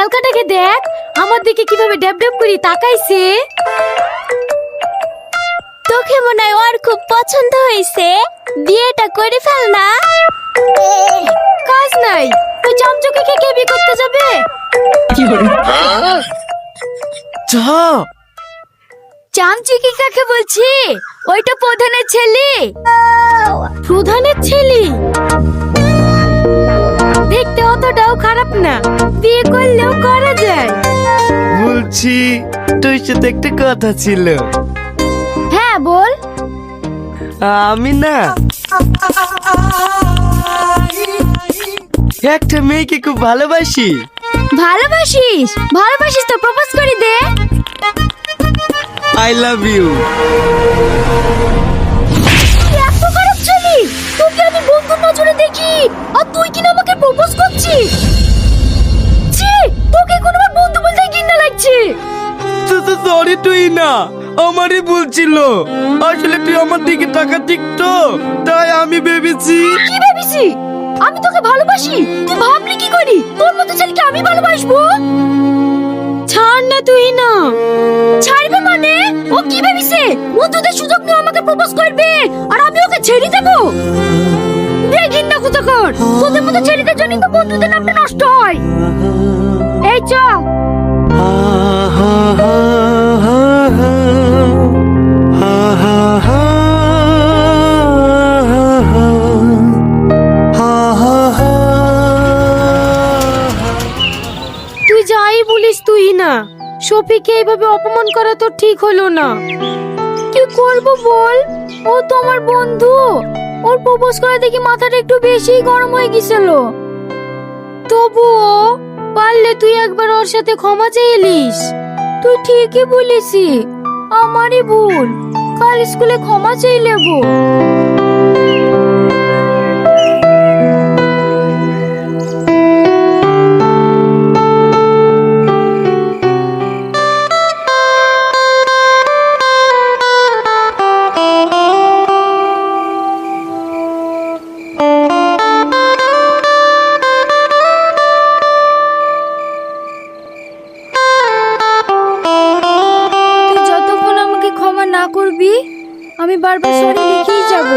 ক্যালকাটাকে দেখ, আমার দিকে কিভাবে ড্যাব ড্যাব করে তাকাইছে। তোকে মনে হয় ওর খুব পছন্দ হয়েছে, বিয়েটা করে ফেল না। কাজ নাই, তুই চামচকে কে বিয়ে করতে যাবে? কি করে চামচকি কাকে বলছি? ওইটা প্রধানের ছেলে। প্রধানের ছেলে দেখতে অতটাও খারাপ না, বিয়ে করলেও করা যায়। বলছি তোর সাথে একটা কথা ছিল। হ্যাঁ বল। আমি না একটা মেয়েকে খুব ভালোবাসি। ভালোবাসিস? ভালোবাসিস তো প্রপোজ করে দে। I love you. এত খারাপ ছেলে, তোকে আমি বন্ধুর নজরে দেখি আর তুই কিনা আমাকে প্রপোজ করছিস? ছি, তোকে কোনবার বন্ধু বলতে ঘৃণা লাগছে। তো সরি তুই না, আমারই বলছিল। আসলে তুই আমার দিকে তাকাচ্ছিস তো, তাই আমি ভেবেছি। কি ভেবেছি? আমি তোকে ভালোবাসি, তুই ভাবলি কি করি? তোর মতো ছেলেকে আমি ভালোবাসবো? ছাড় না তুই না। ছাড়বে মানে? ও কি ভেবেছে বন্ধুদের সুযোগ নিয়ে আমাকে প্রপোজ করবে আর আমি ওকে ছেড়ে দেবো? ঘৃণা কোথাকার, তোদের মতো ছেলেদের জন্য তো বন্ধুদের নামটা নষ্ট হয়। এই চ। তুই যাই বলিস তুই না, শফিকে এইভাবে অপমান করা তো ঠিক হলো না। কি করব বল, ও তো আমার বন্ধু। ওর প্রপোজ করা দেখি মাথাটা একটু বেশি গরম হয়ে গেছিল। তবুও পারলে তুই একবার ওর সাথে ক্ষমা চাইলিস। তুই ঠিকই বলিসি, আমারই ভুল। কাল স্কুলে ক্ষমা চাই নেবো। তুই যতক্ষণ আমাকে ক্ষমা না করবি, আমি বারবার সরি লিখেই যাব।